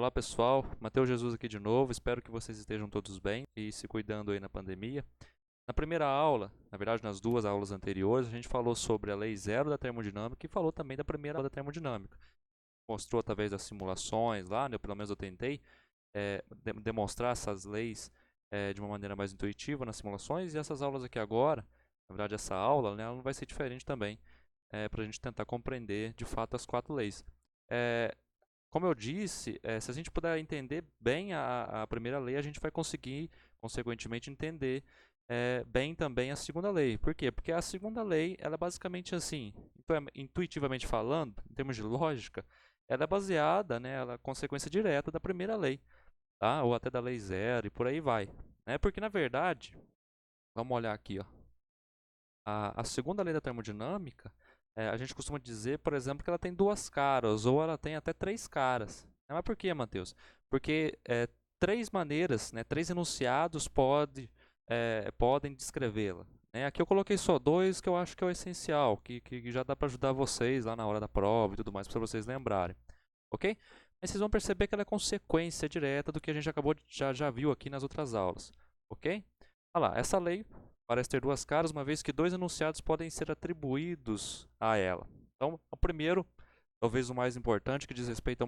Olá pessoal, Matheus Jesus aqui de novo, espero que vocês estejam todos bem e se cuidando aí na pandemia. Na primeira aula, na verdade nas duas aulas anteriores, a gente falou sobre a lei zero da termodinâmica e falou também da primeira aula da termodinâmica. Mostrou através das simulações lá, né, pelo menos eu tentei demonstrar essas leis de uma maneira mais intuitiva nas simulações, e essas aulas aqui agora, na verdade essa aula, né, ela não vai ser diferente também, para a gente tentar compreender de fato as quatro leis. Como eu disse, se a gente puder entender bem a primeira lei, a gente vai conseguir, consequentemente, entender bem também a segunda lei. Por quê? Porque a segunda lei, ela é basicamente assim, intuitivamente falando, em termos de lógica, ela é baseada, né, ela é consequência direta da primeira lei, tá? Ou até da lei zero e por aí vai. Né? Porque, na verdade, vamos olhar aqui, ó, a segunda lei da termodinâmica, a gente costuma dizer, por exemplo, que ela tem duas caras, ou ela tem até três caras. Mas por que, Matheus? Porque três maneiras, né, três enunciados podem descrevê-la. Né? Aqui eu coloquei só dois, que eu acho que é o essencial, que já dá para ajudar vocês lá na hora da prova e tudo mais, para vocês lembrarem. Ok? Mas vocês vão perceber que ela é consequência direta do que a gente já viu aqui nas outras aulas. Ok? Olha lá, essa lei parece ter duas caras, uma vez que dois enunciados podem ser atribuídos a ela. Então, o primeiro, talvez o mais importante, que diz respeito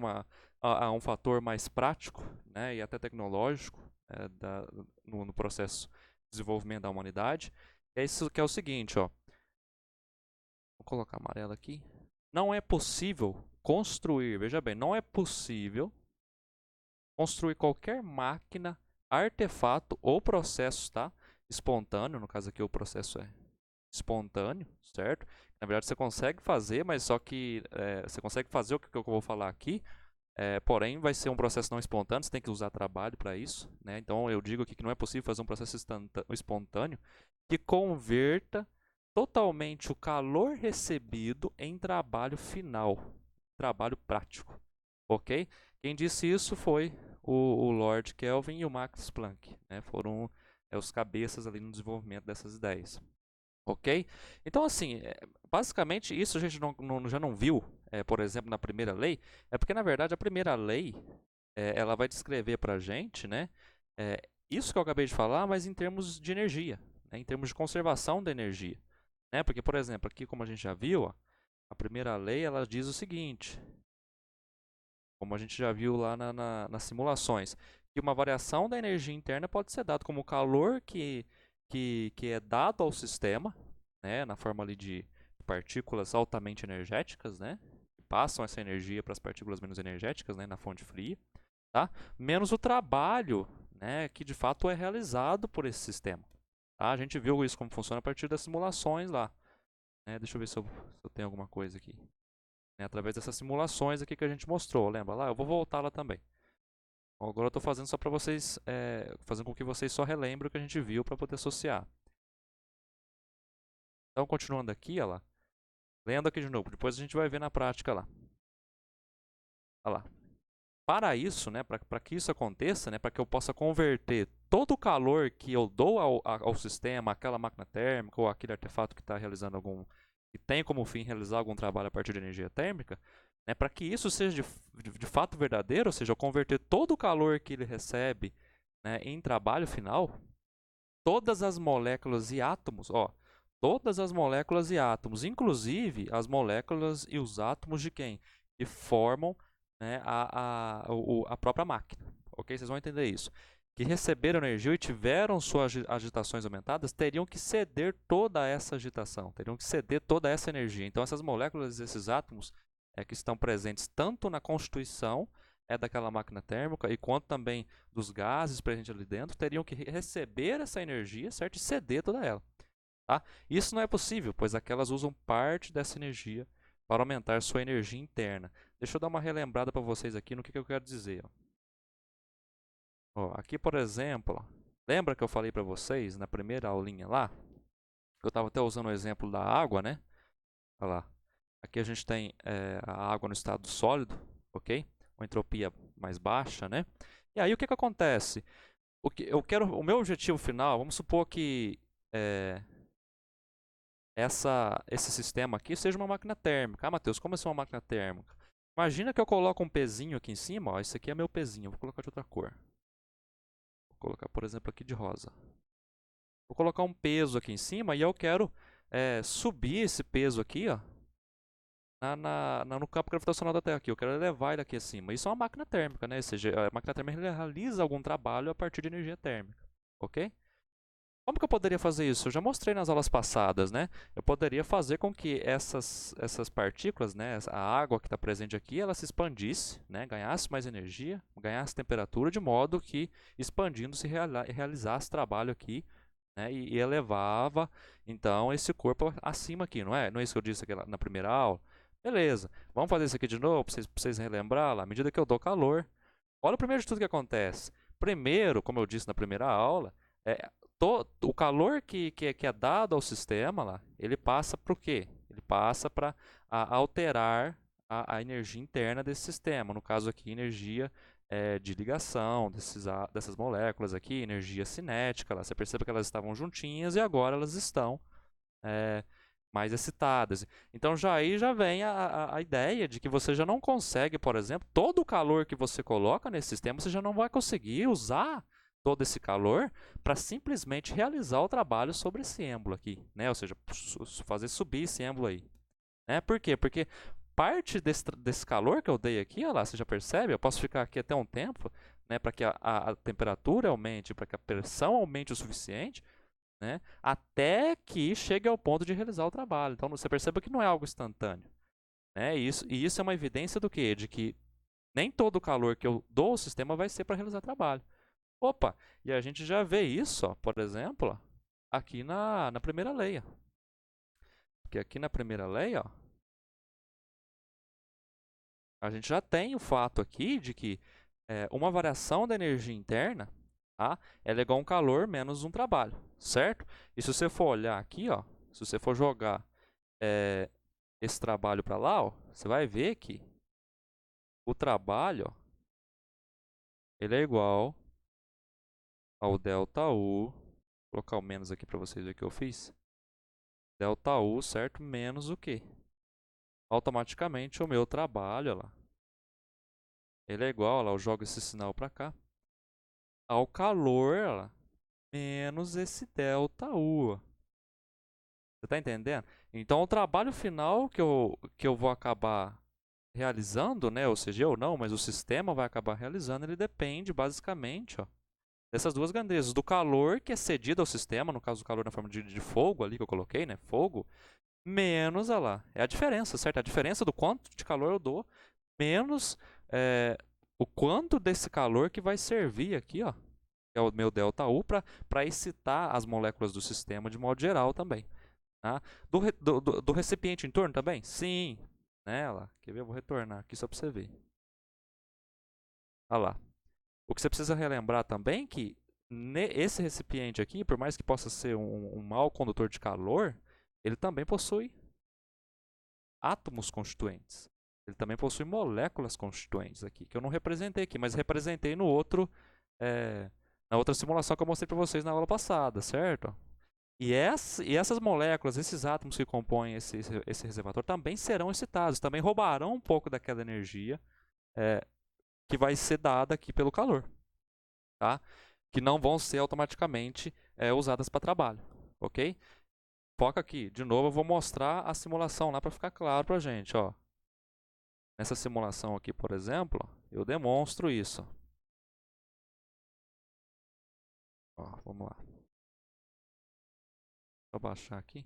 a um fator mais prático, né, e até tecnológico no processo de desenvolvimento da humanidade, é isso que é o seguinte, ó. Vou colocar amarelo aqui. Não é possível construir, veja bem, não é possível construir qualquer máquina, artefato ou processo, tá? Espontâneo, no caso aqui o processo é espontâneo, certo? Na verdade você consegue fazer, mas só que você consegue fazer o que eu vou falar aqui, porém vai ser um processo não espontâneo, você tem que usar trabalho para isso, né? Então eu digo aqui que não é possível fazer um processo espontâneo que converta totalmente o calor recebido em trabalho final, trabalho prático, ok? Quem disse isso foi o Lord Kelvin e o Max Planck, né? Foram os cabeças ali no desenvolvimento dessas ideias. Ok? Então, assim, basicamente isso a gente já não viu, por exemplo, na primeira lei, porque na verdade a primeira lei ela vai descrever para a gente, né, isso que eu acabei de falar, mas em termos de energia, né, em termos de conservação da energia. Né? Porque, por exemplo, aqui como a gente já viu, ó, a primeira lei ela diz o seguinte, como a gente já viu lá nas simulações, que uma variação da energia interna pode ser dada como calor que é dado ao sistema, né, na forma ali de partículas altamente energéticas, né, que passam essa energia para as partículas menos energéticas, né, na fonte fria, tá? Menos o trabalho, né, que de fato é realizado por esse sistema. Tá? A gente viu isso como funciona a partir das simulações lá. Né? Deixa eu ver se eu tenho alguma coisa aqui. Através dessas simulações aqui que a gente mostrou, lembra lá? Eu vou voltar lá também. Agora eu estou fazendo só para vocês, fazendo com que vocês só relembrem o que a gente viu para poder associar. Então, continuando aqui, ó lá. Lendo aqui de novo, depois a gente vai ver na prática lá. Olha lá. Para isso, né, para que isso aconteça, né, para que eu possa converter todo o calor que eu dou ao sistema, aquela máquina térmica ou aquele artefato que está realizando que tem como fim realizar algum trabalho a partir de energia térmica, né, para que isso seja de fato verdadeiro, ou seja, eu converter todo o calor que ele recebe, né, em trabalho final, todas as moléculas e átomos, ó, todas as moléculas e átomos, inclusive as moléculas e os átomos de quem? Que formam, né, a própria máquina. Ok? Vocês vão entender isso. Que receberam energia e tiveram suas agitações aumentadas, teriam que ceder toda essa agitação, teriam que ceder toda essa energia. Então, essas moléculas e esses átomos que estão presentes tanto na constituição daquela máquina térmica e quanto também dos gases presentes ali dentro, teriam que receber essa energia, certo? E ceder toda ela. Tá? Isso não é possível, pois aquelas usam parte dessa energia para aumentar sua energia interna. Deixa eu dar uma relembrada para vocês aqui no que eu quero dizer. Ó, aqui, por exemplo, lembra que eu falei para vocês na primeira aulinha lá? Eu estava até usando o exemplo da água, né? Olha lá. Aqui a gente tem a água no estado sólido, ok? Uma entropia mais baixa, né? E aí o que acontece? O meu objetivo final, vamos supor que esse sistema aqui seja uma máquina térmica. Ah, Matheus, como é uma máquina térmica? Imagina que eu coloco um pezinho aqui em cima, ó, esse aqui é meu pezinho, vou colocar de outra cor. Vou colocar, por exemplo, aqui de rosa. Vou colocar um peso aqui em cima e eu quero subir esse peso aqui, ó, no campo gravitacional da Terra aqui. Eu quero elevar ele aqui acima. Isso é uma máquina térmica, né? Ou seja, a máquina térmica realiza algum trabalho a partir de energia térmica, ok? Como que eu poderia fazer isso? Eu já mostrei nas aulas passadas, né? Eu poderia fazer com que essas partículas, né, a água que está presente aqui, ela se expandisse, né, ganhasse mais energia, ganhasse temperatura, de modo que, expandindo-se, realizasse trabalho aqui, né, e elevava, então, esse corpo acima aqui, não é? Não é isso que eu disse aqui na primeira aula? Beleza, vamos fazer isso aqui de novo, para vocês relembrar lá. À medida que eu dou calor, olha o primeiro de tudo que acontece. Primeiro, como eu disse na primeira aula, é, o calor que é dado ao sistema lá, ele passa para o quê? Ele passa para alterar a energia interna desse sistema. No caso aqui, energia de ligação dessas moléculas aqui, energia cinética. Lá. Você percebe que elas estavam juntinhas e agora elas estão é, mais excitadas. Então aí já vem a ideia de que você já não consegue, por exemplo, todo o calor que você coloca nesse sistema, você já não vai conseguir usar todo esse calor para simplesmente realizar o trabalho sobre esse êmbolo aqui, né? Ou seja, fazer subir esse êmbolo aí. Né? Por quê? Porque parte desse calor que eu dei aqui, olha lá, você já percebe? Eu posso ficar aqui até um tempo, né, para que a temperatura aumente, para que a pressão aumente o suficiente, né, até que chegue ao ponto de realizar o trabalho. Então você percebe que não é algo instantâneo. Né? E isso é uma evidência do quê? De que nem todo o calor que eu dou ao sistema vai ser para realizar trabalho. Opa, e a gente já vê isso, ó, por exemplo, ó, aqui na primeira lei. Ó. Porque aqui na primeira lei, ó, a gente já tem o fato aqui de que uma variação da energia interna, tá, ela é igual a um calor menos um trabalho, certo? E se você for olhar aqui, ó, se você for jogar esse trabalho para lá, ó, você vai ver que o trabalho, ó, ele é igual ao ΔU, vou colocar o menos aqui para vocês verem o que eu fiz. ΔU, certo? Menos o quê? Automaticamente o meu trabalho, ó lá, ele é igual, ó lá, eu jogo esse sinal para cá, ao calor, ó lá, menos esse ΔU. Você está entendendo? Então, o trabalho final que eu vou acabar realizando, né, ou seja, eu não, mas o sistema vai acabar realizando, ele depende basicamente, ó, dessas duas grandezas, do calor que é cedido ao sistema, no caso do calor na forma de fogo ali que eu coloquei, né, fogo, menos, olha lá, é a diferença, certo? A diferença do quanto de calor eu dou, menos o quanto desse calor que vai servir aqui, ó, que é o meu ΔU, para excitar as moléculas do sistema de modo geral também. Tá? Do recipiente em torno também? Sim. Né, olha lá. Quer ver? Eu vou retornar aqui só para você ver. Olha lá. O que você precisa relembrar também é que esse recipiente aqui, por mais que possa ser um mau condutor de calor, ele também possui átomos constituintes. Ele também possui moléculas constituintes aqui, que eu não representei aqui, mas representei na outra simulação que eu mostrei para vocês na aula passada, certo? E essas moléculas, esses átomos que compõem esse reservatório também serão excitados, também roubarão um pouco daquela energia que vai ser dada aqui pelo calor. Tá? Que não vão ser automaticamente usadas para trabalho, ok? Foca aqui, de novo eu vou mostrar a simulação lá para ficar claro para a gente. Ó. Nessa simulação aqui, por exemplo, eu demonstro isso. Ó, vamos lá. Vou baixar aqui.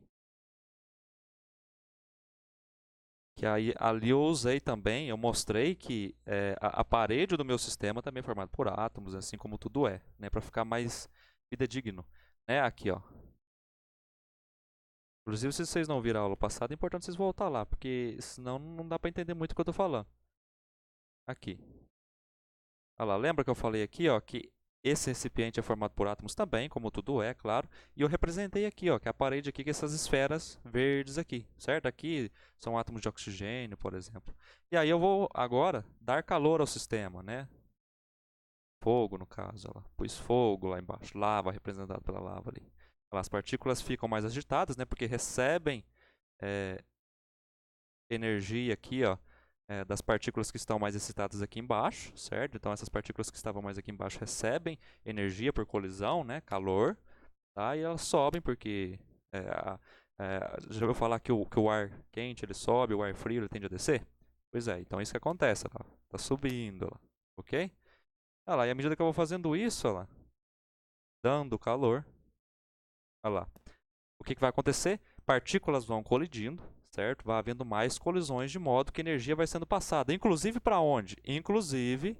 Que aí, ali eu usei também, eu mostrei que a parede do meu sistema também é formada por átomos, assim como tudo é, né, para ficar mais fidedigno. Né, aqui, ó. Inclusive, se vocês não viram a aula passada, é importante vocês voltar lá, porque senão não dá para entender muito o que eu estou falando. Aqui. Olha lá, lembra que eu falei aqui, ó, que esse recipiente é formado por átomos também, como tudo é, claro. E eu representei aqui, ó, que é a parede aqui, que essas esferas verdes aqui, certo? Aqui são átomos de oxigênio, por exemplo. E aí eu vou agora dar calor ao sistema, né? Fogo, no caso, ó lá. Pus fogo lá embaixo, lava representado pela lava ali. Olha lá, as partículas ficam mais agitadas, né? Porque recebem energia aqui, ó, das partículas que estão mais excitadas aqui embaixo, certo? Então essas partículas que estavam mais aqui embaixo recebem energia por colisão, né? Calor, tá? E elas sobem porque já ouviu falar que o ar quente ele sobe, o ar frio ele tende a descer? Pois é, então isso que acontece, ó, tá subindo, ó, ok? Olha lá, e à medida que eu vou fazendo isso, olha lá, dando calor, olha lá, o que vai acontecer? Partículas vão colidindo, certo? Vai havendo mais colisões de modo que a energia vai sendo passada. Inclusive para onde? Inclusive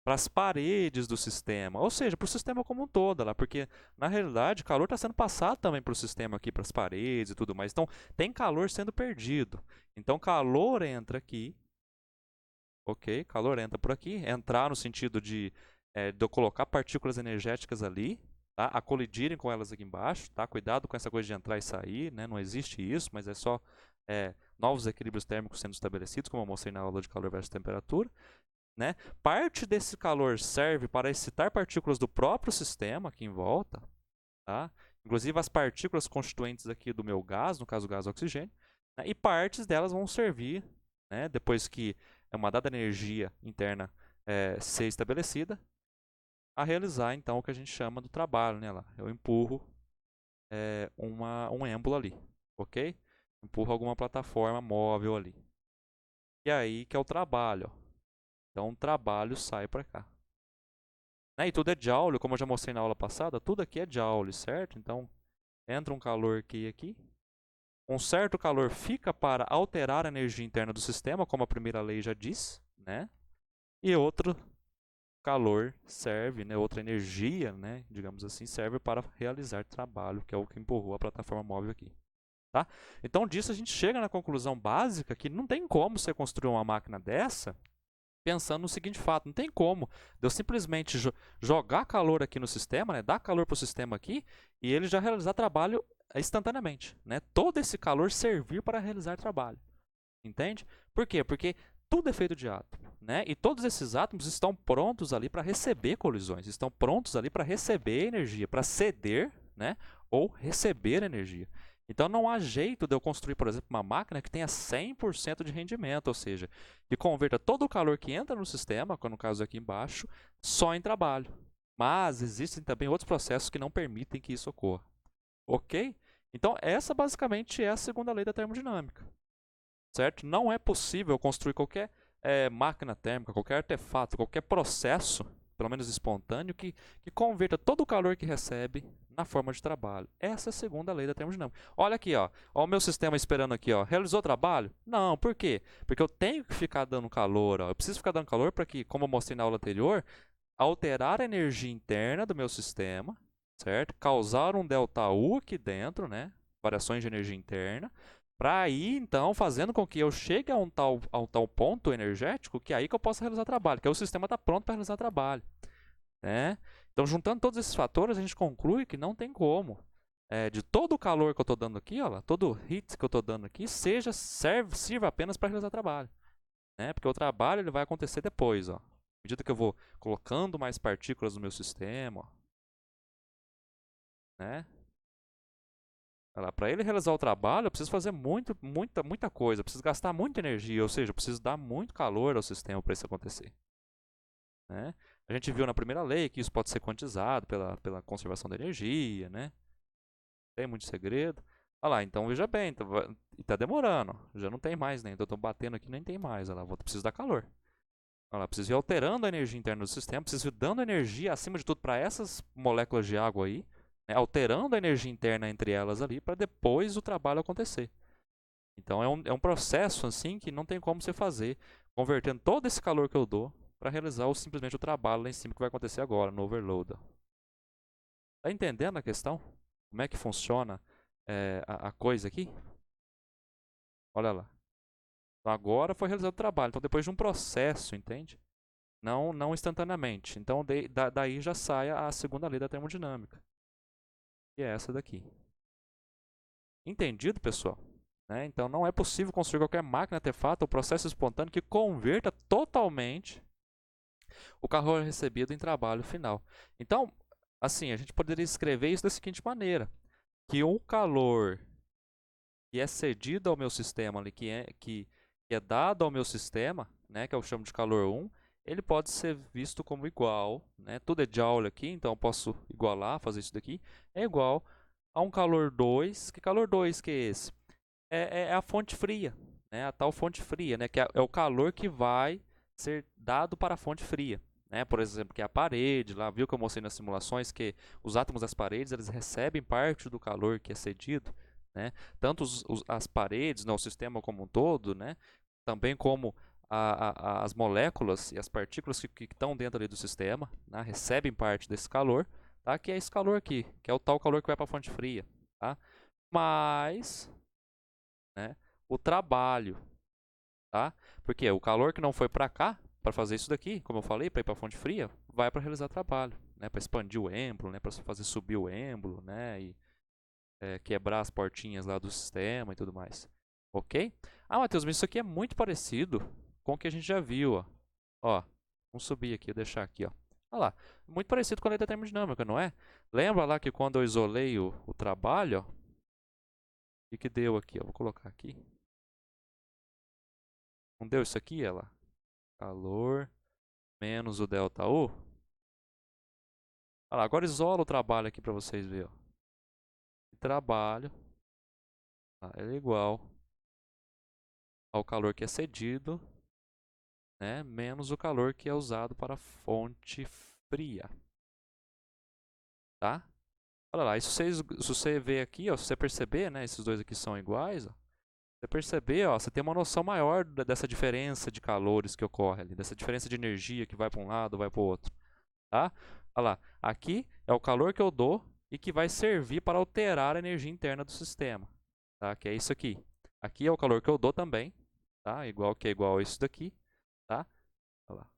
para as paredes do sistema, ou seja, para o sistema como um todo, lá, porque na realidade o calor está sendo passado também para o sistema aqui, para as paredes e tudo mais. Então tem calor sendo perdido. Então calor entra aqui, ok? Calor entra por aqui, entrar no sentido de eu colocar partículas energéticas ali, tá? A colidirem com elas aqui embaixo, tá? Cuidado com essa coisa de entrar e sair, né? Não existe isso, mas é só novos equilíbrios térmicos sendo estabelecidos, como eu mostrei na aula de calor versus temperatura. Né? Parte desse calor serve para excitar partículas do próprio sistema aqui em volta, tá? Inclusive as partículas constituintes aqui do meu gás, no caso o gás oxigênio, né? E partes delas vão servir, né? Depois que uma dada energia interna ser estabelecida, a realizar então o que a gente chama do trabalho, né? Lá, eu empurro um êmbolo ali, ok? Empurro alguma plataforma móvel ali. E aí que é o trabalho, ó. Então o trabalho sai para cá. Né? E tudo é Joule, como eu já mostrei na aula passada, tudo aqui é Joule, certo? Então entra um calor aqui. Um certo calor fica para alterar a energia interna do sistema, como a primeira lei já diz, né? E outro calor serve, né? Outra energia, né? Digamos assim, serve para realizar trabalho, que é o que empurrou a plataforma móvel aqui. Tá? Então disso a gente chega na conclusão básica que não tem como você construir uma máquina dessa pensando no seguinte fato, não tem como eu simplesmente jogar calor aqui no sistema, né, dar calor para o sistema aqui, e ele já realizar trabalho instantaneamente. Né? Todo esse calor servir para realizar trabalho. Entende? Por quê? Porque tudo é feito de átomo. Né? E todos esses átomos estão prontos ali para receber colisões, estão prontos ali para receber energia, para ceder, né, ou receber energia. Então não há jeito de eu construir, por exemplo, uma máquina que tenha 100% de rendimento, ou seja, que converta todo o calor que entra no sistema, no caso aqui embaixo, só em trabalho. Mas existem também outros processos que não permitem que isso ocorra. Ok? Então essa basicamente é a segunda lei da termodinâmica. Certo? Não é possível construir qualquer máquina térmica, qualquer artefato, qualquer processo, pelo menos espontâneo, que converta todo o calor que recebe na forma de trabalho. Essa é a segunda lei da termodinâmica. Olha aqui, ó o meu sistema esperando aqui, ó. Realizou trabalho? Não, por quê? Porque eu tenho que ficar dando calor, ó. Eu preciso ficar dando calor para que, como eu mostrei na aula anterior, alterar a energia interna do meu sistema, certo? Causar um ΔU aqui dentro, né? Variações de energia interna, para ir, então, fazendo com que eu chegue a um tal ponto energético que é aí que eu possa realizar trabalho, que aí o sistema está pronto para realizar trabalho. Né? Então, juntando todos esses fatores, a gente conclui que não tem como. De todo o calor que eu estou dando aqui, ó, todo o heat que eu estou dando aqui, sirva apenas para realizar trabalho. Né? Porque o trabalho ele vai acontecer depois. Ó. À medida que eu vou colocando mais partículas no meu sistema, ó, né? Para ele realizar o trabalho, eu preciso fazer muita coisa, eu preciso gastar muita energia, ou seja, eu preciso dar muito calor ao sistema para isso acontecer. Né? A gente viu na primeira lei que isso pode ser quantizado pela conservação da energia, né? Não tem muito segredo. Olha lá, então veja bem, está demorando, já não tem mais, né? Então eu estou batendo aqui nem tem mais, olha lá, preciso dar calor. Olha lá, preciso ir alterando a energia interna do sistema, preciso ir dando energia, acima de tudo, para essas moléculas de água aí, né? Alterando a energia interna entre elas ali, para depois o trabalho acontecer. Então é um processo assim que não tem como você fazer, convertendo todo esse calor que eu dou para realizar simplesmente o trabalho lá em cima que vai acontecer agora, no overload. Tá entendendo a questão? Como é que funciona a coisa aqui? Olha lá. Então agora foi realizado o trabalho. Então depois de um processo, entende? Não instantaneamente. Então daí já sai a segunda lei da termodinâmica, que é essa daqui. Entendido, pessoal? Né? Então não é possível construir qualquer máquina, artefato ou processo espontâneo que converta totalmente o calor recebido em trabalho final. Então, assim, a gente poderia escrever isso da seguinte maneira, que o calor que é cedido ao meu sistema ali, que que é dado ao meu sistema, né, que eu chamo de calor 1, ele pode ser visto como igual, né, tudo é Joule aqui, então eu posso igualar, fazer isso daqui, é igual a um calor 2. Que calor 2 que é esse? É a fonte fria, né, a tal fonte fria, né, que é o calor que vai ser dado para a fonte fria. Né, por exemplo, que é a parede, lá viu que eu mostrei nas simulações que os átomos das paredes eles recebem parte do calor que é cedido, né, tanto as paredes, né, o sistema como um todo, né, também como as moléculas e as partículas que estão dentro ali do sistema, né, recebem parte desse calor, tá, que é esse calor aqui, que é o tal calor que vai para a fonte fria. Tá? Mas, né, o trabalho, tá? Porque o calor que não foi para cá, para fazer isso daqui, como eu falei, para ir para a fonte fria, vai para realizar trabalho, né, para expandir o êmbolo, né, para fazer subir o êmbolo, né, e quebrar as portinhas lá do sistema e tudo mais. Ok? Ah, Matheus, mas isso aqui é muito parecido com o que a gente já viu, ó. Ó, vamos subir aqui, deixar aqui, ó. Olha lá, muito parecido com a lei da termodinâmica, não é? Lembra lá que quando eu isolei o trabalho, ó, o que deu aqui? Ó, vou colocar aqui. Não deu isso aqui, ela? Calor menos o ΔU. Olha lá, agora isola o trabalho aqui para vocês verem. Ó. Trabalho é igual ao calor que é cedido, né, menos o calor que é usado para a fonte fria. Tá? Olha lá, se você ver aqui, ó, se você perceber, né, esses dois aqui são iguais, ó, você perceber, ó, você tem uma noção maior dessa diferença de calores que ocorre ali, dessa diferença de energia que vai para um lado, vai para o outro. Tá? Olha lá, aqui é o calor que eu dou e que vai servir para alterar a energia interna do sistema. Tá? Que é isso aqui. Aqui é o calor que eu dou também, tá? Igual que é igual a isso daqui. Tá? Olha lá.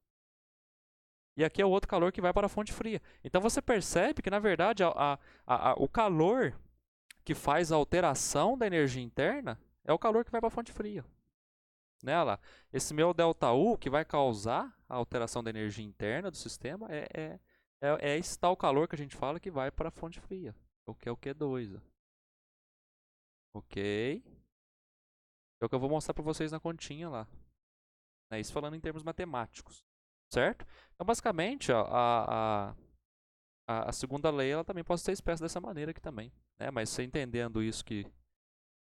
E aqui é o outro calor que vai para a fonte fria. Então você percebe que, na verdade, o calor que faz a alteração da energia interna é o calor que vai para a fonte fria. Né, olha lá. Esse meu ΔU que vai causar a alteração da energia interna do sistema é esse tal calor que a gente fala que vai para a fonte fria. O que é o Q2. Ó. Ok? É o que eu vou mostrar para vocês na continha lá. É isso falando em termos matemáticos. Certo? Então, basicamente, ó, a segunda lei ela também pode ser expressa dessa maneira aqui também. Né? Mas você entendendo isso que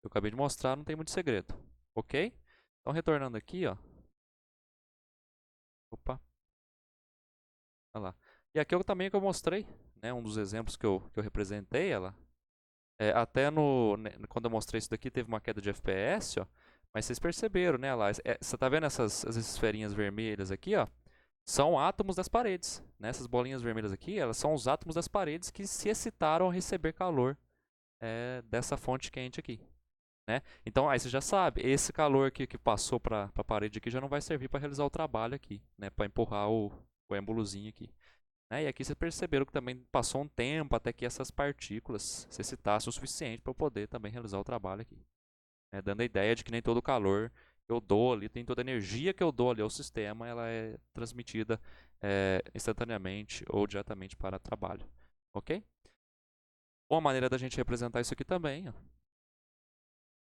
eu acabei de mostrar, não tem muito segredo. Ok? Então, retornando aqui, ó. Opa. Olha lá. E aqui eu também que eu mostrei, né, um dos exemplos que eu representei, ela. Até quando eu mostrei isso daqui, teve uma queda de FPS, ó. Mas vocês perceberam, né, lá. Você tá vendo essas esferinhas vermelhas aqui, ó? São átomos das paredes. Né? Essas bolinhas vermelhas aqui, elas são os átomos das paredes que se excitaram a receber calor dessa fonte quente aqui. Né? Então, aí você já sabe, esse calor aqui que passou para a parede aqui já não vai servir para realizar o trabalho aqui, né? Para empurrar o êmbolozinho aqui. Né? E aqui vocês perceberam que também passou um tempo até que essas partículas se excitassem o suficiente para eu poder também realizar o trabalho aqui. Né? Dando a ideia de que nem todo o calor que eu dou ali, tem toda a energia que eu dou ali ao sistema, ela é transmitida instantaneamente ou diretamente para o trabalho. Ok? Uma maneira da gente representar isso aqui também, ó,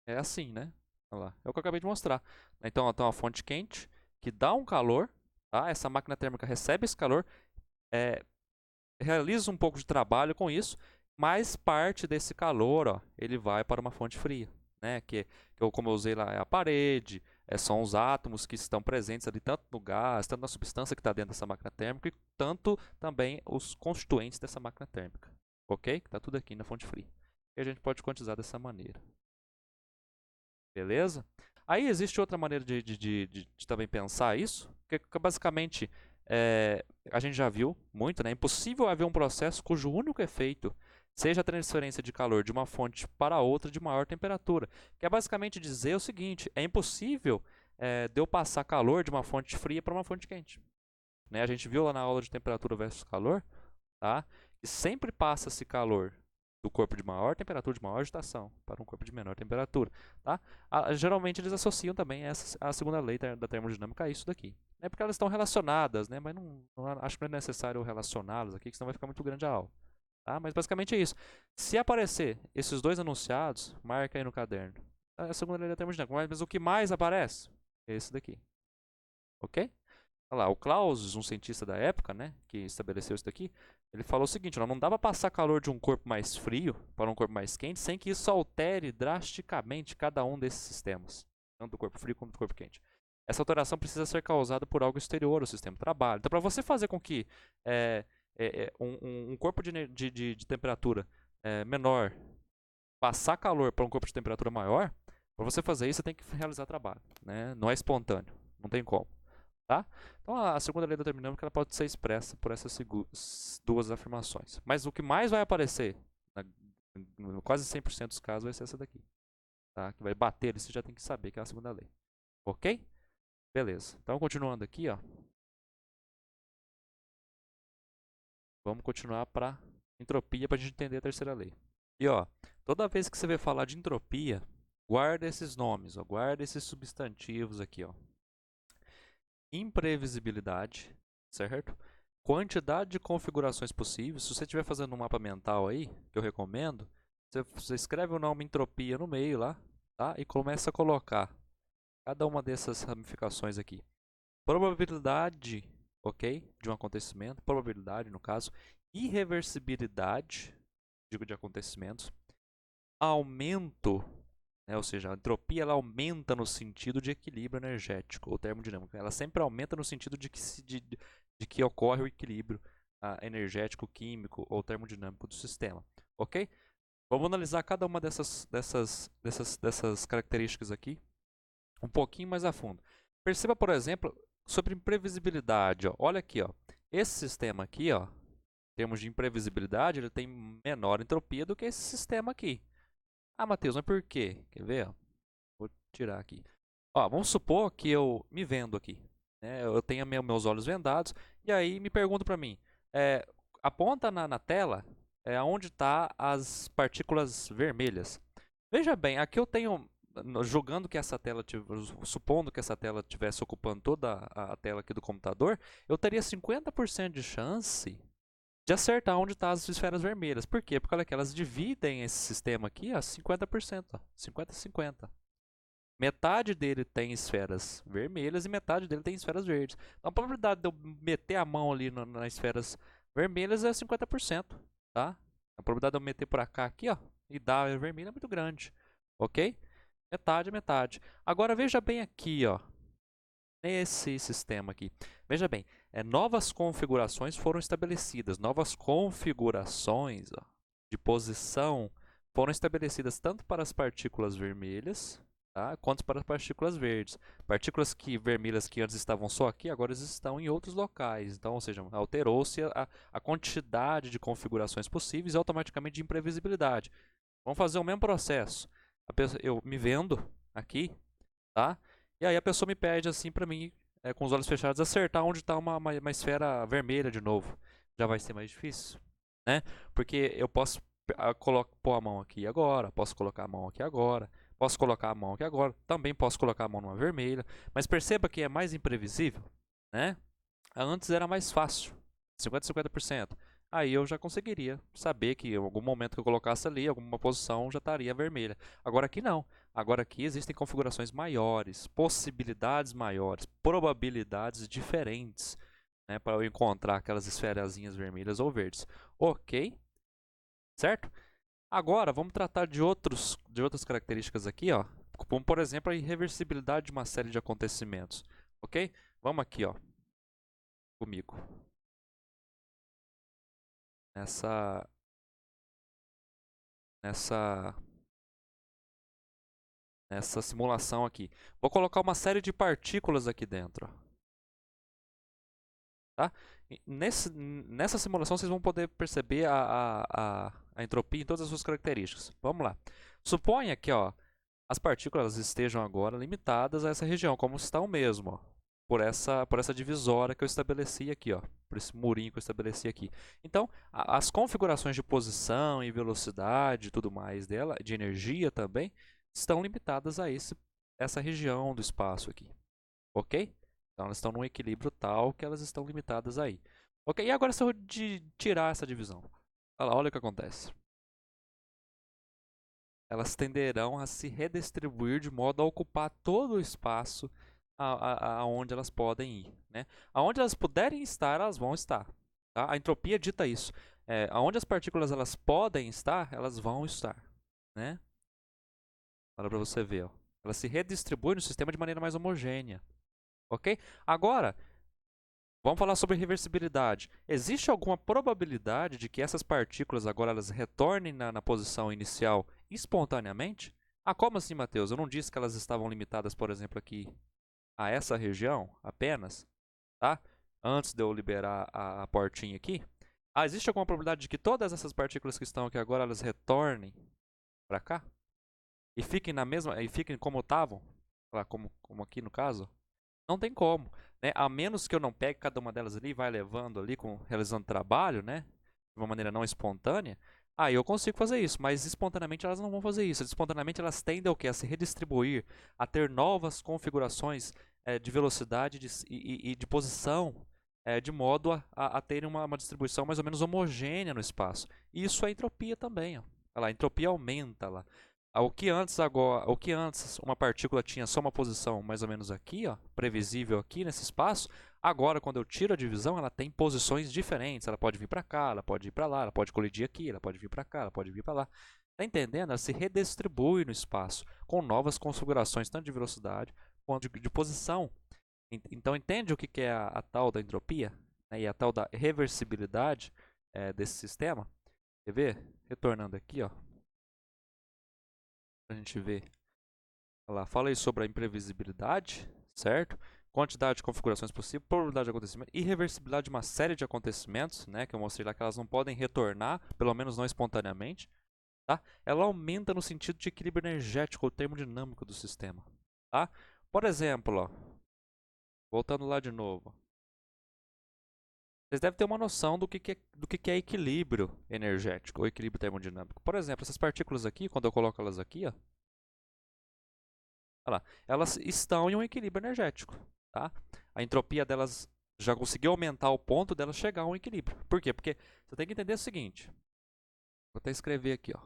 é assim, né? Olha lá, é o que eu acabei de mostrar. Então, ó, tem uma fonte quente que dá um calor, tá? Essa máquina térmica recebe esse calor, é, realiza um pouco de trabalho com isso, mas parte desse calor, ó, ele vai para uma fonte fria, né? Como eu usei lá, é a parede, são os átomos que estão presentes ali, tanto no gás, tanto na substância que está dentro dessa máquina térmica, e tanto também os constituintes dessa máquina térmica. Ok? Que está tudo aqui na fonte fria. E a gente pode quantizar dessa maneira. Beleza? Aí existe outra maneira de também pensar isso, que basicamente a gente já viu muito, né? É impossível haver um processo cujo único efeito seja a transferência de calor de uma fonte para outra de maior temperatura. Que é basicamente dizer o seguinte, é impossível de eu passar calor de uma fonte fria para uma fonte quente. Né? A gente viu lá na aula de temperatura versus calor, tá? Que sempre passa-se calor do corpo de maior temperatura, de maior agitação, para um corpo de menor temperatura. Tá? Geralmente eles associam também a segunda lei da termodinâmica a isso daqui. É porque elas estão relacionadas, né? Mas acho que não é necessário relacioná-las aqui, que senão vai ficar muito grande a aula. Tá? Mas basicamente é isso. Se aparecer esses dois enunciados, marca aí no caderno. É a segunda lei da termodinâmica. Mas o que mais aparece? é esse daqui. Ok? Olha lá, o Clausius, um cientista da época, né, que estabeleceu isso daqui, ele falou o seguinte: não dá para passar calor de um corpo mais frio para um corpo mais quente sem que isso altere drasticamente cada um desses sistemas, tanto do corpo frio como do corpo quente. Essa alteração precisa ser causada por algo exterior ao sistema de trabalho. Então, para você fazer com que um corpo de temperatura menor passar calor para um corpo de temperatura maior, para você fazer isso, você tem que realizar trabalho, né? Não é espontâneo, não tem como. Tá? Então, a segunda lei da termodinâmica ela pode ser expressa por essas duas afirmações. Mas o que mais vai aparecer, quase 100% dos casos, vai ser essa daqui. Tá? Que vai bater, você já tem que saber que é a segunda lei. Ok? Beleza. Então, continuando aqui, ó. Vamos continuar para entropia para a gente entender a terceira lei. E ó, toda vez que você vai falar de entropia, guarda esses nomes, ó, guarda esses substantivos aqui, ó. Imprevisibilidade, certo? Quantidade de configurações possíveis. Se você estiver fazendo um mapa mental aí, que eu recomendo, você escreve o nome entropia no meio lá, tá? E começa a colocar cada uma dessas ramificações aqui. Probabilidade, ok? De um acontecimento, probabilidade no caso, irreversibilidade, digo, de acontecimentos, aumento, né? Ou seja, a entropia ela aumenta no sentido de equilíbrio energético ou termodinâmico. Ela sempre aumenta no sentido de que ocorre o equilíbrio energético, químico ou termodinâmico do sistema, ok? Vamos analisar cada uma dessas características aqui um pouquinho mais a fundo. Perceba, por exemplo, sobre imprevisibilidade. Ó. Olha aqui, ó. Esse sistema aqui, ó, em termos de imprevisibilidade, ele tem menor entropia do que esse sistema aqui. Ah, Matheus, mas por quê? Quer ver? Ó? Vou tirar aqui. Ó, vamos supor que eu me vendo aqui. Né? Eu tenho meus olhos vendados e aí me pergunta para mim, aponta na tela onde está as partículas vermelhas. Veja bem, aqui eu tenho, jogando que essa tela, supondo que essa tela estivesse ocupando toda a tela aqui do computador, eu teria 50% de chance de acertar onde estão as esferas vermelhas. Por quê? Porque olha aqui, elas dividem esse sistema aqui a 50%, 50-50. Metade dele tem esferas vermelhas e metade dele tem esferas verdes. Então, a probabilidade de eu meter a mão ali nas esferas vermelhas é 50%, tá? A probabilidade de eu meter por cá, aqui, ó, e dar a vermelha é muito grande, ok? Metade, metade. Agora, veja bem aqui, ó, nesse sistema aqui. Veja bem, novas configurações foram estabelecidas. Novas configurações, ó, de posição foram estabelecidas tanto para as partículas vermelhas, tá, quanto para as partículas verdes. Partículas vermelhas que antes estavam só aqui, agora estão em outros locais. Então, ou seja, alterou-se a quantidade de configurações possíveis e automaticamente de imprevisibilidade. Vamos fazer o mesmo processo. Eu me vendo aqui, tá? E aí a pessoa me pede assim para mim, com os olhos fechados, acertar onde está uma esfera vermelha de novo. Já vai ser mais difícil, né? Porque eu posso pôr a mão aqui agora, posso colocar a mão aqui agora, posso colocar a mão aqui agora, também posso colocar a mão numa vermelha, mas perceba que é mais imprevisível, né? Antes era mais fácil, 50-50%. Aí eu já conseguiria saber que em algum momento que eu colocasse ali, alguma posição já estaria vermelha. Agora aqui não. Agora aqui existem configurações maiores, possibilidades maiores, probabilidades diferentes, né, para eu encontrar aquelas esferazinhas vermelhas ou verdes. Ok? Certo? Agora vamos tratar de outras características aqui, ó, como por exemplo a irreversibilidade de uma série de acontecimentos. Ok? Vamos aqui, ó, comigo. Nessa simulação aqui. Vou colocar uma série de partículas aqui dentro. Tá? Nessa simulação vocês vão poder perceber a entropia em todas as suas características. Vamos lá. Suponha que ó, as partículas estejam agora limitadas a essa região, como estão mesmo. Ó, por essa divisória que eu estabeleci aqui, ó, por esse murinho que eu estabeleci aqui. Então, as configurações de posição e velocidade e tudo mais dela, de energia também, estão limitadas a essa região do espaço aqui. Ok? Então, elas estão num equilíbrio tal que elas estão limitadas aí. Ok? E agora se eu tirar essa divisão? Olha o que acontece. Elas tenderão a se redistribuir de modo a ocupar todo o espaço aonde elas podem ir, né? Aonde elas puderem estar, elas vão estar. Tá? A entropia dita isso. Aonde as partículas elas podem estar, elas vão estar, né? Olha para você ver, ó. Ela se redistribui no sistema de maneira mais homogênea, ok? Agora, vamos falar sobre reversibilidade. Existe alguma probabilidade de que essas partículas agora elas retornem na posição inicial espontaneamente? Ah, como assim, Matheus? Eu não disse que elas estavam limitadas, por exemplo, aqui a essa região apenas, tá? Antes de eu liberar a portinha aqui. Ah, existe alguma probabilidade de que todas essas partículas que estão aqui agora elas retornem para cá? E fiquem na mesma, e fiquem como estavam? Como aqui no caso? Não tem como, né? A menos que eu não pegue cada uma delas ali e vai levando ali, realizando trabalho, né? De uma maneira não espontânea. Aí eu consigo fazer isso, mas espontaneamente elas não vão fazer isso. Espontaneamente elas tendem ao quê? A se redistribuir, a ter novas configurações de velocidade e de posição, de modo a terem uma distribuição mais ou menos homogênea no espaço. E isso é entropia também, ó. Olha lá, a entropia aumenta lá. O que antes uma partícula tinha só uma posição mais ou menos aqui, ó, previsível aqui nesse espaço, agora quando eu tiro a divisão, ela tem posições diferentes. Ela pode vir para cá, ela pode ir para lá, ela pode colidir aqui, ela pode vir para cá, ela pode vir para lá. Tá entendendo? Ela se redistribui no espaço com novas configurações tanto de velocidade quanto de posição. Então entende o que é a tal da entropia, né, e a tal da reversibilidade desse sistema? Quer ver? Retornando aqui, ó, a gente ver. Olha lá, fala aí sobre a imprevisibilidade, certo? Quantidade de configurações possíveis, probabilidade de acontecimento, irreversibilidade de uma série de acontecimentos, né, que eu mostrei lá que elas não podem retornar, pelo menos não espontaneamente. Tá? Ela aumenta no sentido de equilíbrio energético ou termodinâmico do sistema. Tá? Por exemplo, ó, voltando lá de novo, vocês devem ter uma noção do que é equilíbrio energético ou equilíbrio termodinâmico. Por exemplo, essas partículas aqui, quando eu coloco elas aqui, ó, olha lá, elas estão em um equilíbrio energético. Tá? A entropia delas já conseguiu aumentar ao ponto delas chegar a um equilíbrio. Por quê? Porque você tem que entender o seguinte. Vou até escrever aqui, ó.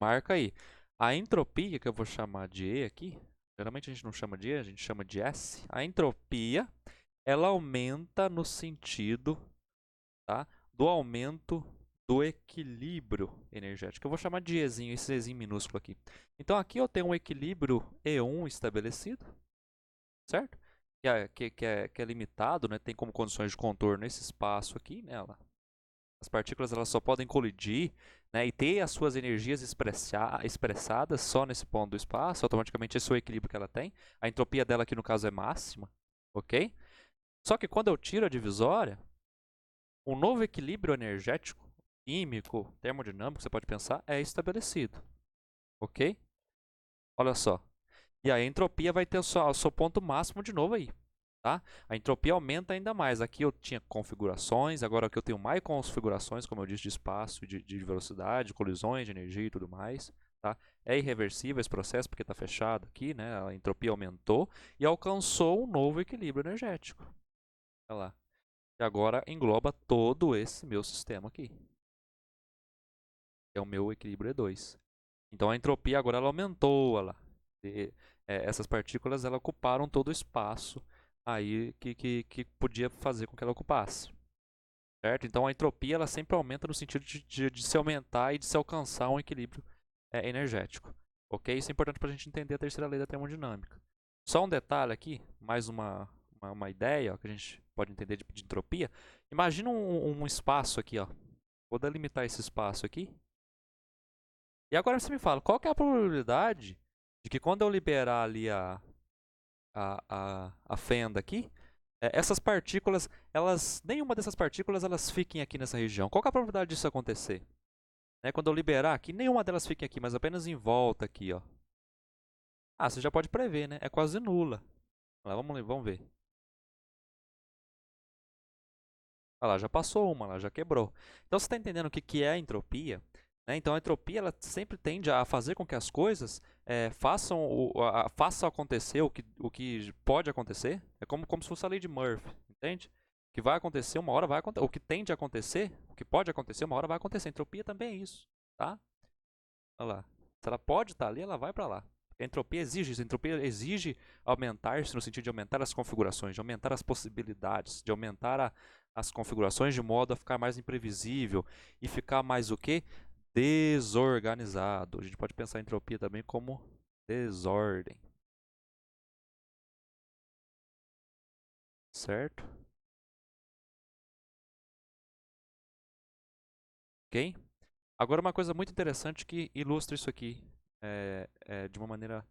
Marca aí. A entropia, que eu vou chamar de E aqui, geralmente a gente não chama de E, a gente chama de S. A entropia, ela aumenta no sentido, tá, do aumento do equilíbrio energético. Eu vou chamar de Ezinho, esse Ezinho minúsculo aqui. Então aqui eu tenho um equilíbrio E1 estabelecido, certo? Que é limitado, né? Tem como condições de contorno esse espaço aqui, né? As partículas elas só podem colidir, né, e ter as suas energias expressadas só nesse ponto do espaço. Automaticamente esse é o equilíbrio que ela tem. A entropia dela aqui no caso é máxima, ok? Só que quando eu tiro a divisória, um novo equilíbrio energético, químico, termodinâmico, você pode pensar, é estabelecido, ok? Olha só. E aí a entropia vai ter o seu ponto máximo de novo aí. Tá? A entropia aumenta ainda mais. Aqui eu tinha configurações, agora aqui eu tenho mais configurações, como eu disse, de espaço, de velocidade, colisões, de energia e tudo mais. Tá? É irreversível esse processo porque está fechado aqui, né? A entropia aumentou e alcançou um novo equilíbrio energético. Olha lá. E agora engloba todo esse meu sistema aqui. É o meu equilíbrio E2. Então a entropia agora ela aumentou. Olha lá. Essas partículas elas ocuparam todo o espaço aí que podia fazer com que ela ocupasse. Certo? Então a entropia ela sempre aumenta no sentido de se aumentar e de se alcançar um equilíbrio energético. Ok? Isso é importante para a gente entender a terceira lei da termodinâmica. Só um detalhe aqui, mais uma ideia ó, que a gente pode entender de entropia. Imagina um espaço aqui, ó. Vou delimitar esse espaço aqui. E agora você me fala, qual que é a probabilidade de que quando eu liberar ali a fenda aqui, essas partículas, nenhuma dessas partículas elas fiquem aqui nessa região. Qual que é a probabilidade disso acontecer? Né, quando eu liberar aqui, nenhuma delas fique aqui, mas apenas em volta aqui, ó. Ah, você já pode prever, né? É quase nula. Vamos ver. Olha lá, já passou uma, lá, já quebrou. Então você está entendendo o que é a entropia? Né? Então a entropia ela sempre tende a fazer com que as coisas façam acontecer o que pode acontecer. É como se fosse a lei de Murphy, entende? O que vai acontecer, uma hora vai acontecer. O que tende a acontecer, o que pode acontecer, uma hora vai acontecer. A entropia também é isso, tá? Olha lá. Se ela pode estar ali, ela vai para lá. A entropia exige isso. A entropia exige aumentar-se no sentido de aumentar as configurações, de aumentar as possibilidades, de aumentar as configurações de modo a ficar mais imprevisível e ficar mais o quê? Desorganizado. A gente pode pensar a entropia também como desordem. Certo? Ok? Agora uma coisa muito interessante que ilustra isso aqui de uma maneira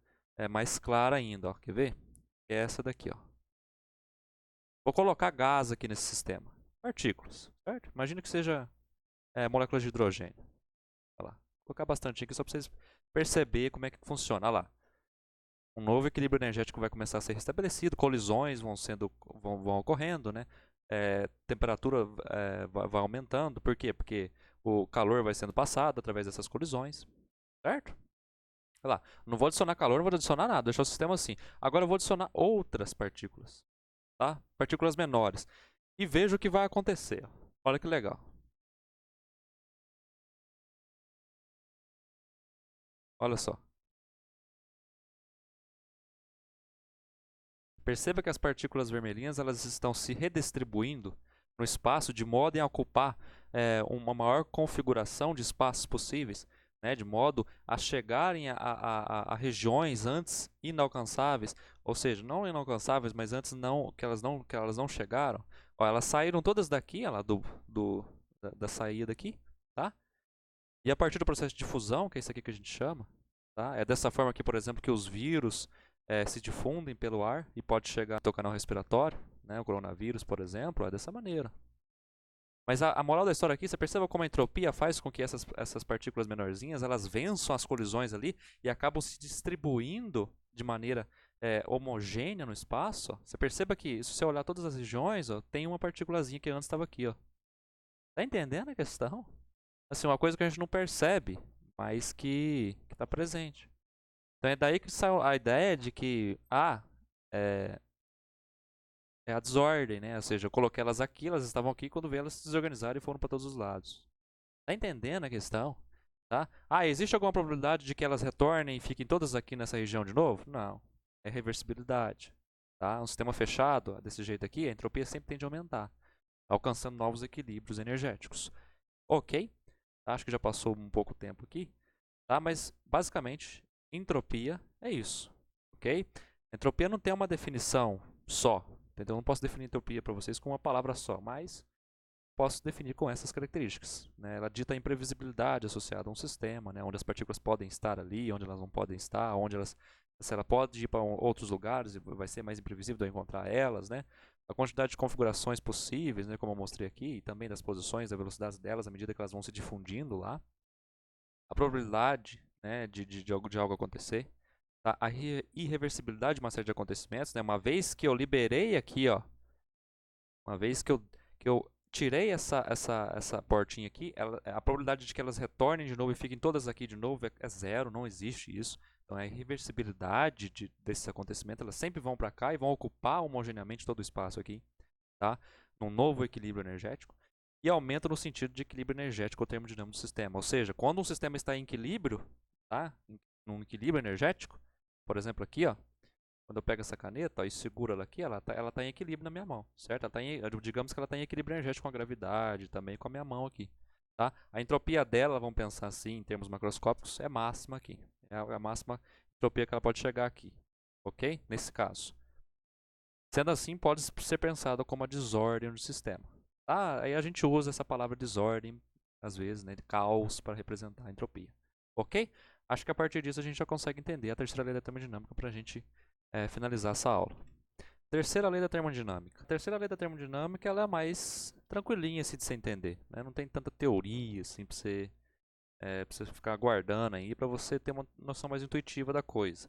mais clara ainda. Ó. Quer ver? É essa daqui. Ó. Vou colocar gás aqui nesse sistema. Partículas. Certo? Imagina que seja moléculas de hidrogênio. Olha lá. Vou colocar bastante aqui só para vocês perceberem como é que funciona. Olha lá. Um novo equilíbrio energético vai começar a ser restabelecido, colisões vão ocorrendo, né? Temperatura vai aumentando. Por quê? Porque o calor vai sendo passado através dessas colisões, certo? Olha lá, não vou adicionar calor, não vou adicionar nada, deixar o sistema assim. Agora eu vou adicionar outras partículas, tá? Partículas menores. E veja o que vai acontecer. Olha que legal. Olha só. Perceba que as partículas vermelhinhas elas estão se redistribuindo no espaço de modo a ocupar uma maior configuração de espaços possíveis, né, de modo a chegarem a regiões antes inalcançáveis, ou seja, não inalcançáveis, mas antes que elas não chegaram. Ó, elas saíram todas daqui, ó, lá da saída aqui, tá? E a partir do processo de fusão, que é isso aqui que a gente chama, tá? É dessa forma que, por exemplo, que os vírus se difundem pelo ar e pode chegar ao canal respiratório, né? O coronavírus, por exemplo, é dessa maneira. Mas a moral da história aqui, você perceba como a entropia faz com que essas partículas menorzinhas, elas vençam as colisões ali e acabam se distribuindo de maneira homogênea no espaço. Ó. Você perceba que, se você olhar todas as regiões, ó, tem uma partículazinha que antes estava aqui. Ó. Tá entendendo a questão? Assim, uma coisa que a gente não percebe, mas que está presente. Então é daí que saiu a ideia de que é, é a desordem, né? Ou seja, eu coloquei elas aqui, elas estavam aqui, quando veio elas se desorganizaram e foram para todos os lados. Tá entendendo a questão? Tá? Existe alguma probabilidade de que elas retornem e fiquem todas aqui nessa região de novo? Não. É reversibilidade. Tá? Um sistema fechado, desse jeito aqui, a entropia sempre tende a aumentar, alcançando novos equilíbrios energéticos. Ok? Acho que já passou um pouco tempo aqui. Tá? Mas, basicamente, entropia é isso. Ok? Entropia não tem uma definição só. Entendeu? Eu não posso definir entropia para vocês com uma palavra só, mas posso definir com essas características. Né? Ela dita a imprevisibilidade associada a um sistema, né? Onde as partículas podem estar ali, onde elas não podem estar, se ela pode ir para outros lugares e vai ser mais imprevisível de eu encontrar elas, né? A quantidade de configurações possíveis, né, como eu mostrei aqui, e também das posições, da velocidade delas, à medida que elas vão se difundindo lá. A probabilidade, né, de algo acontecer. Tá? A irreversibilidade de uma série de acontecimentos. Né? Uma vez que eu liberei aqui, ó, uma vez que eu tirei essa portinha aqui, a probabilidade de que elas retornem de novo e fiquem todas aqui de novo é zero, não existe isso. Então, a irreversibilidade desses acontecimentos, elas sempre vão para cá e vão ocupar homogeneamente todo o espaço aqui, tá? Num novo equilíbrio energético. E aumenta no sentido de equilíbrio energético ou termodinâmico do sistema. Ou seja, quando um sistema está em equilíbrio, tá? Num equilíbrio energético, por exemplo aqui, ó, quando eu pego essa caneta ó, e seguro ela aqui, ela tá em equilíbrio na minha mão, certo? Digamos que ela está em equilíbrio energético com a gravidade, também com a minha mão aqui. Tá? A entropia dela, vamos pensar assim, em termos macroscópicos, é máxima aqui. É a máxima entropia que ela pode chegar aqui. Ok? Nesse caso. Sendo assim, pode ser pensada como a desordem do sistema. Aí a gente usa essa palavra desordem, às vezes, né, de caos, para representar a entropia. Ok? Acho que a partir disso a gente já consegue entender a terceira lei da termodinâmica para a gente finalizar essa aula. Terceira lei da termodinâmica. A terceira lei da termodinâmica ela é mais tranquilinha assim, de se entender. Né? Não tem tanta teoria assim, para você ficar guardando aí, para você ter uma noção mais intuitiva da coisa.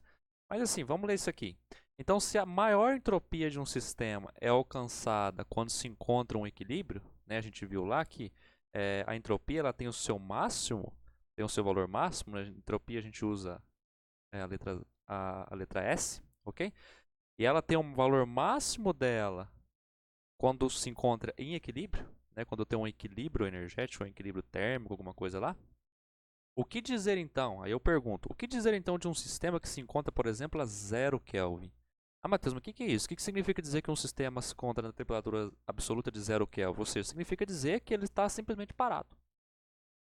Mas assim, vamos ler isso aqui. Então, se a maior entropia de um sistema é alcançada quando se encontra um equilíbrio, né, a gente viu lá que a entropia ela tem o seu máximo, tem o seu valor máximo. Né, a entropia a gente usa a letra S, ok? E ela tem um valor máximo dela quando se encontra em equilíbrio, né, quando tem um equilíbrio energético, um equilíbrio térmico, alguma coisa lá. O que dizer então? Aí eu pergunto, o que dizer então de um sistema que se encontra, por exemplo, a 0 Kelvin? Ah, Matheus, mas o que é isso? O que significa dizer que um sistema se encontra na temperatura absoluta de 0 Kelvin? Ou seja, significa dizer que ele está simplesmente parado.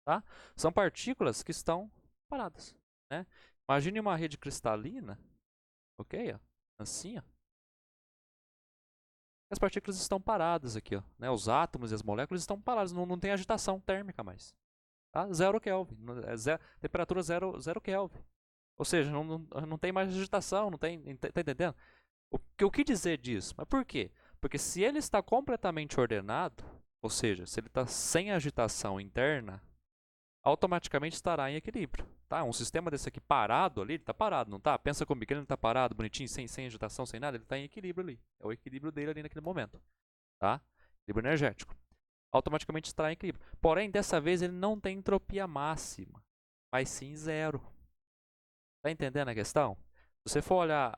Tá? São partículas que estão paradas. Né? Imagine uma rede cristalina, ok? Ó, assim, ó. As partículas estão paradas aqui, ó, né? Os átomos e as moléculas estão parados, não tem agitação térmica mais. Tá? 0 Kelvin, temperatura 0 Kelvin. Ou seja, não tem mais agitação, não tem, tá entendendo? O que dizer disso? Mas por quê? Porque se ele está completamente ordenado, ou seja, se ele está sem agitação interna, automaticamente estará em equilíbrio. Tá? Um sistema desse aqui parado ali, ele está parado, não está? Pensa comigo, ele não está parado, bonitinho, sem agitação, sem nada, ele está em equilíbrio ali. É o equilíbrio dele ali naquele momento. Tá? Equilíbrio energético. Automaticamente estará em equilíbrio. Porém, dessa vez ele não tem entropia máxima, mas sim zero. Tá entendendo a questão? Se você for olhar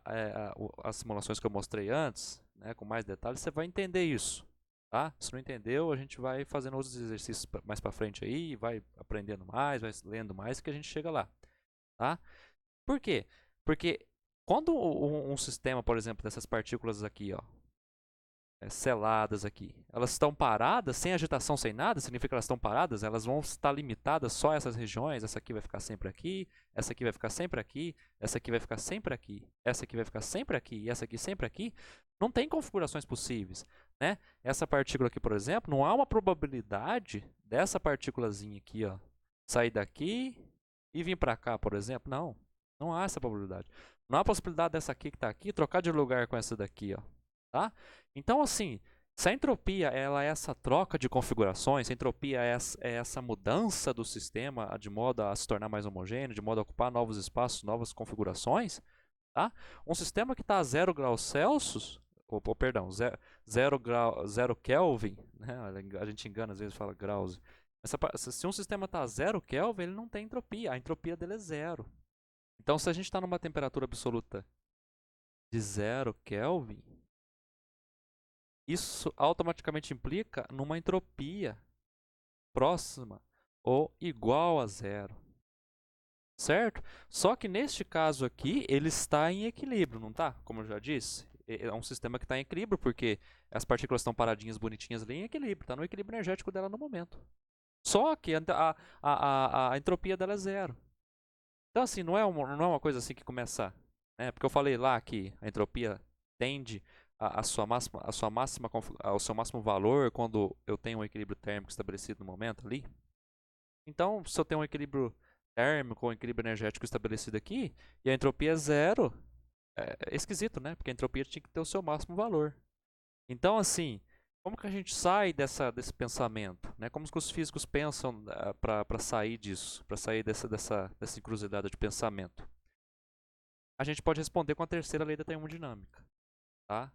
as simulações que eu mostrei antes, né, com mais detalhes, você vai entender isso. Tá? Se não entendeu, a gente vai fazendo outros exercícios mais para frente aí, vai aprendendo mais, vai lendo mais, que a gente chega lá. Tá? Por quê? Porque quando um sistema, por exemplo, dessas partículas aqui, ó, seladas aqui, elas estão paradas, sem agitação, sem nada, significa que elas estão paradas, elas vão estar limitadas só a essas regiões, essa aqui vai ficar sempre aqui, essa aqui vai ficar sempre aqui, essa aqui vai ficar sempre aqui, essa aqui vai ficar sempre aqui e essa aqui sempre aqui. Não tem configurações possíveis, né? Essa partícula aqui, por exemplo, não há uma probabilidade dessa partículazinha aqui, ó, sair daqui e vir para cá, por exemplo. Não há essa probabilidade. Não há a possibilidade dessa aqui que está aqui trocar de lugar com essa daqui, ó. Tá? Então, assim, se a entropia ela é essa troca de configurações, se a entropia é essa mudança do sistema de modo a se tornar mais homogêneo, de modo a ocupar novos espaços, novas configurações, tá? Um sistema que está a 0 graus Celsius, perdão, 0 Kelvin, né? A gente engana às vezes fala graus. Se um sistema está a 0 Kelvin, ele não tem entropia, a entropia dele é zero. Então, se a gente está numa temperatura absoluta de 0 Kelvin, isso automaticamente implica numa entropia próxima ou igual a zero. Certo? Só que neste caso aqui, ele está em equilíbrio, não está? Como eu já disse. É um sistema que está em equilíbrio, porque as partículas estão paradinhas, bonitinhas ali em equilíbrio. Está no equilíbrio energético dela no momento. Só que a entropia dela é zero. Então, assim, não é uma coisa assim que começa... Né? Porque eu falei lá que a entropia tende ao seu máximo valor quando eu tenho um equilíbrio térmico estabelecido no momento ali. Então, se eu tenho um equilíbrio térmico ou um equilíbrio energético estabelecido aqui, e a entropia é zero, é esquisito, né? Porque a entropia tinha que ter o seu máximo valor. Então, assim, como que a gente sai desse pensamento? Né? Como que os físicos pensam para sair disso, para sair dessa encruzilhada de pensamento? A gente pode responder com a terceira lei da termodinâmica. Tá?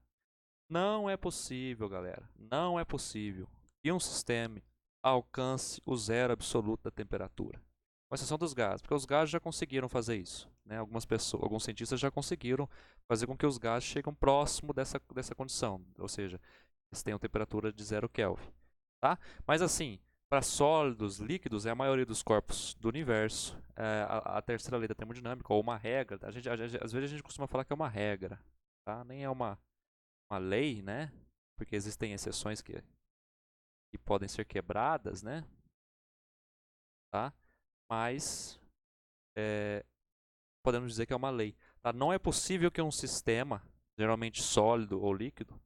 Não é possível, galera, não é possível que um sistema alcance o zero absoluto da temperatura. Com exceção dos gases, porque os gases já conseguiram fazer isso. Né? Alguns cientistas já conseguiram fazer com que os gases cheguem próximo dessa condição, ou seja, eles tenham temperatura de 0 Kelvin. Tá? Mas assim, para sólidos, líquidos, é a maioria dos corpos do universo, a terceira lei da termodinâmica, ou uma regra, às vezes a gente costuma falar que é uma regra, tá? Nem é uma lei, né? Porque existem exceções que podem ser quebradas, né? Tá? Mas podemos dizer que é uma lei. Tá? Não é possível que um sistema, geralmente sólido ou líquido,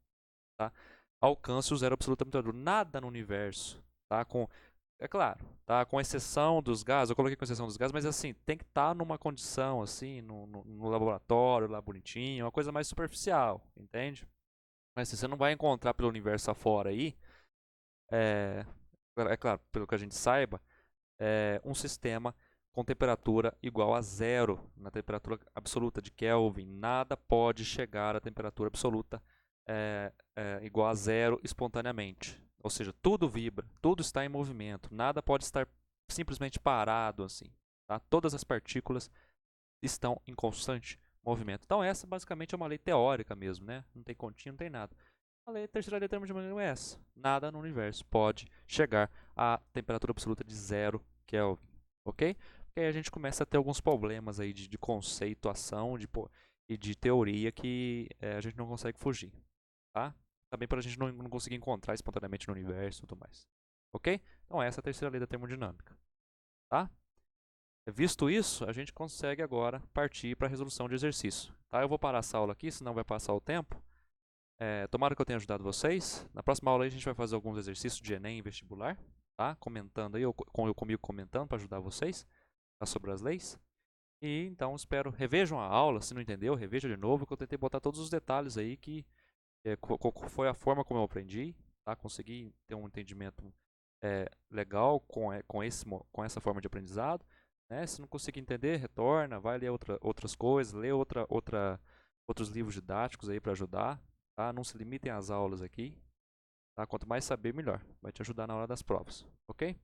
tá? Alcance o zero absoluto da temperatura. Nada no universo, tá? É claro, tá? Com exceção dos gases, eu coloquei com exceção dos gases, mas assim, tem que estar numa condição assim, no laboratório, lá bonitinho, uma coisa mais superficial, entende? Mas assim, você não vai encontrar pelo universo afora aí, é claro, pelo que a gente saiba, um sistema com temperatura igual a zero, na temperatura absoluta de Kelvin. Nada pode chegar à temperatura absoluta igual a zero espontaneamente. Ou seja, tudo vibra, tudo está em movimento, nada pode estar simplesmente parado assim. Tá? Todas as partículas estão em constante movimento. Então essa basicamente é uma lei teórica mesmo, né? Não tem continha, não tem nada. A terceira lei da termodinâmica é essa. Nada no universo pode chegar à temperatura absoluta de 0 Kelvin. Ok? que aí a gente começa a ter alguns problemas aí de conceituação e de teoria que a gente não consegue fugir, tá? Também para a gente não conseguir encontrar espontaneamente no universo e tudo mais. Ok? Então essa é a terceira lei da termodinâmica, tá? Visto isso, a gente consegue agora partir para a resolução de exercício. Tá? Eu vou parar essa aula aqui, senão vai passar o tempo. Tomara que eu tenha ajudado vocês. Na próxima aula a gente vai fazer alguns exercícios de Enem e vestibular, tá? Comentando aí, eu comigo comentando para ajudar vocês, tá? Sobre as leis. E então espero, revejam a aula, se não entendeu, reveja de novo, que eu tentei botar todos os detalhes aí que foi a forma como eu aprendi, tá? Consegui ter um entendimento legal com essa forma de aprendizado. Né? Se não conseguir entender, retorna, vai ler outras coisas, lê outros livros didáticos aí para ajudar. Tá? Não se limitem às aulas aqui. Tá? Quanto mais saber, melhor. Vai te ajudar na hora das provas. Ok?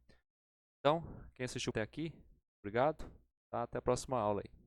Então, quem assistiu até aqui, obrigado. Tá? Até a próxima aula aí.